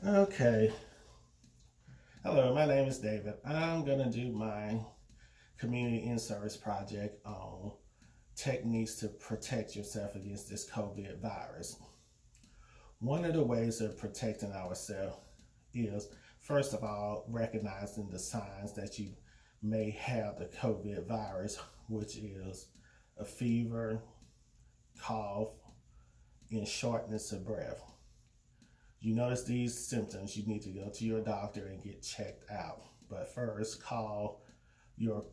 Okay. Hello, my name is David. I'm going to do my community in-service project on techniques to protect yourself against this COVID virus. One of the ways of protecting ourselves is, first of all, recognizing the signs that you may have the COVID virus, which is a fever, cough, and shortness of breath. You notice these symptoms, you need to go to your doctor and get checked out. But first, call your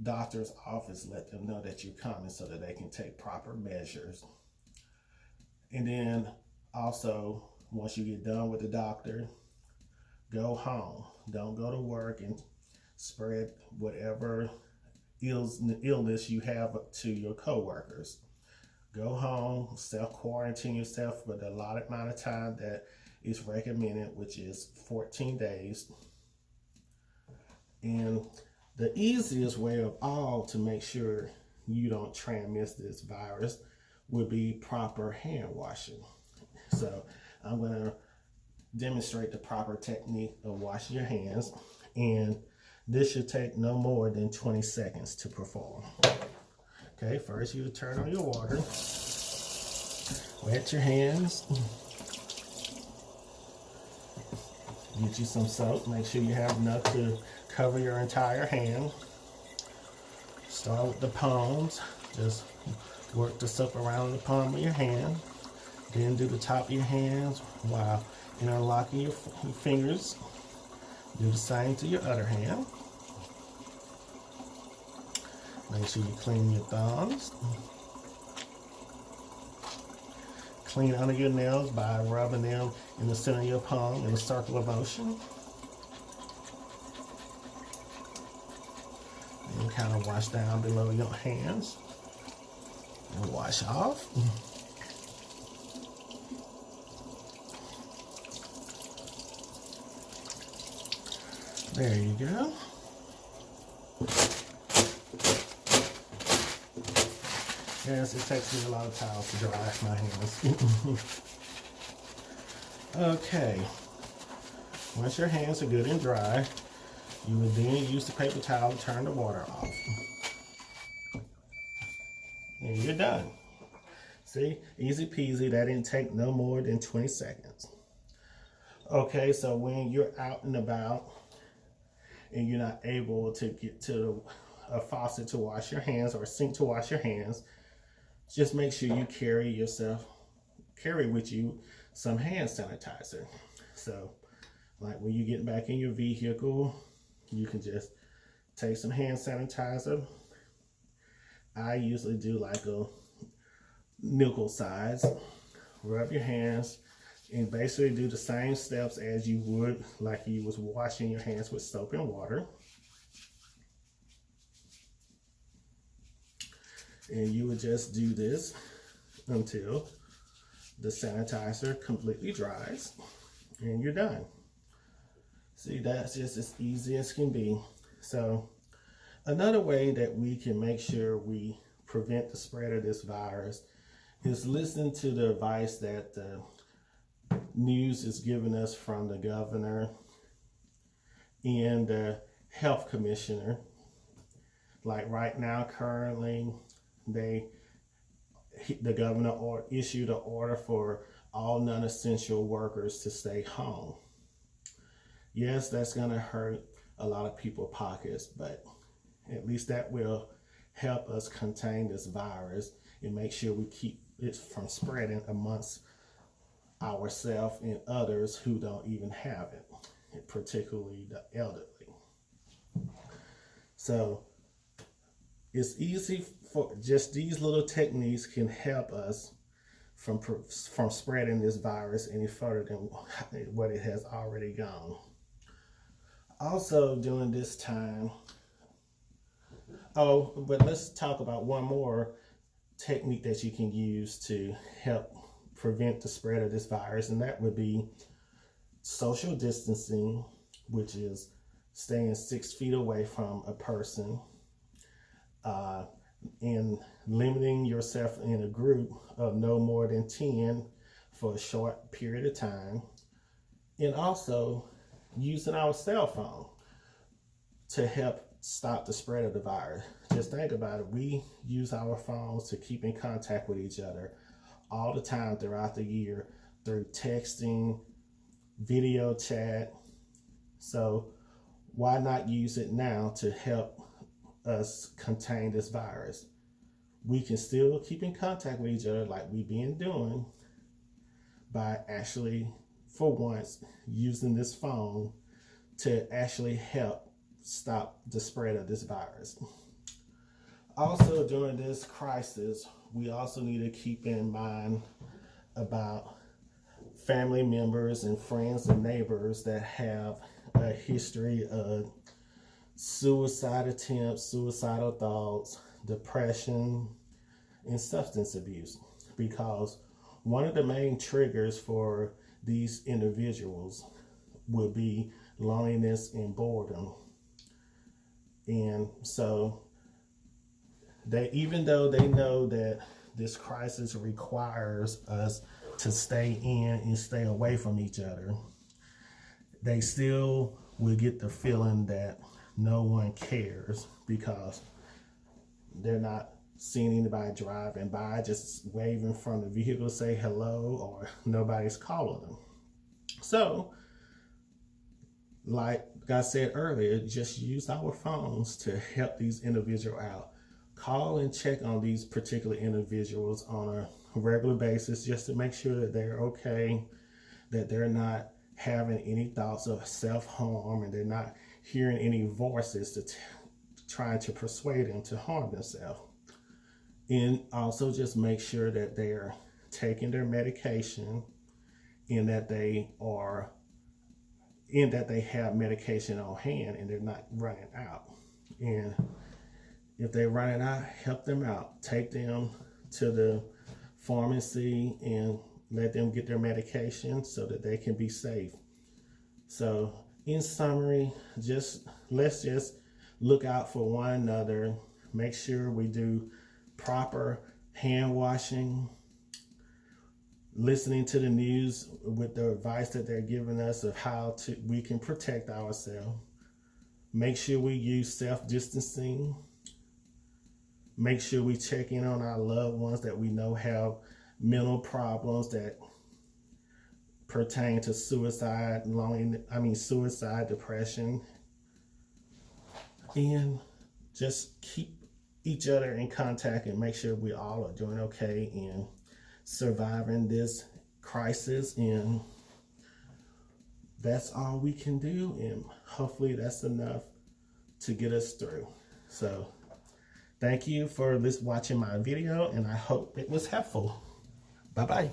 doctor's office, let them know that you're coming so that they can take proper measures. And then also, once you get done with the doctor, go home. Don't go to work and spread whatever illness you have to your coworkers. Go home, self-quarantine yourself for the allotted amount of time that is recommended, which is 14 days. And the easiest way of all to make sure you don't transmit this virus would be proper hand washing. So I'm going to demonstrate the proper technique of washing your hands, and this should take no more than 20 seconds to perform. Okay, first you turn on your water, wet your hands, get you some soap, make sure you have enough to cover your entire hand. Start with the palms, just work the soap around the palm of your hand, then do the top of your hands while interlocking your fingers. Do the same to your other hand. Make sure you clean your thumbs. Clean under your nails by rubbing them in the center of your palm in a circular motion. And kind of wash down below your hands and wash off. There you go. Yes, it takes me a lot of towels to dry my hands. Okay. Once your hands are good and dry, you will then use the paper towel to turn the water off. And you're done. See, easy peasy. That didn't take no more than 20 seconds. Okay, so when you're out and about and you're not able to get to a faucet to wash your hands or a sink to wash your hands, just make sure you carry with you some hand sanitizer. So, like when you get back in your vehicle, you can just take some hand sanitizer. I usually do like a nickel size. Rub your hands and basically do the same steps as you would like you was washing your hands with soap and water. And you would just do this until the sanitizer completely dries and you're done. See, that's just as easy as can be. So another way that we can make sure we prevent the spread of this virus is listen to the advice that the news is giving us from the governor and the health commissioner. Like right now, currently, the governor issued an order for all non-essential workers to stay home. Yes, that's going to hurt a lot of people's pockets, but at least that will help us contain this virus and make sure we keep it from spreading amongst ourselves and others who don't even have it, particularly the elderly. So it's easy for just these little techniques can help us from spreading this virus any further than what it has already gone. Also during this time, but let's talk about one more technique that you can use to help prevent the spread of this virus, and that would be social distancing, which is staying 6 feet away from a person, and limiting yourself in a group of no more than 10 for a short period of time. And also using our cell phone to help stop the spread of the virus. Just think about it. We use our phones to keep in contact with each other all the time throughout the year through texting, video chat. So why not use it now to help us contain this virus? We can still keep in contact with each other like we've been doing by actually, for once, using this phone to actually help stop the spread of this virus. Also, during this crisis, we also need to keep in mind about family members and friends and neighbors that have a history of suicide attempts, suicidal thoughts, depression, and substance abuse. Because one of the main triggers for these individuals will be loneliness and boredom. And so even though they know that this crisis requires us to stay in and stay away from each other, they still will get the feeling that no one cares because they're not seeing anybody driving by, just waving from the vehicle, say hello, or nobody's calling them. So, like I said earlier, just use our phones to help these individuals out. Call and check on these particular individuals on a regular basis just to make sure that they're okay, that they're not having any thoughts of self-harm, and they're not hearing any voices trying to persuade them to harm themselves. And also just make sure that they're taking their medication and that they have medication on hand and they're not running out. And if they're running out, help them out. Take them to the pharmacy and let them get their medication so that they can be safe. So in summary, let's just look out for one another. Make sure we do proper hand washing, listening to the news with the advice that they're giving us of how we can protect ourselves. Make sure we use self-distancing. Make sure we check in on our loved ones that we know have mental problems that pertain to suicide, depression. And just keep each other in contact and make sure we all are doing okay and surviving this crisis. And that's all we can do, and hopefully that's enough to get us through. So thank you for watching my video, and I hope it was helpful. Bye-bye.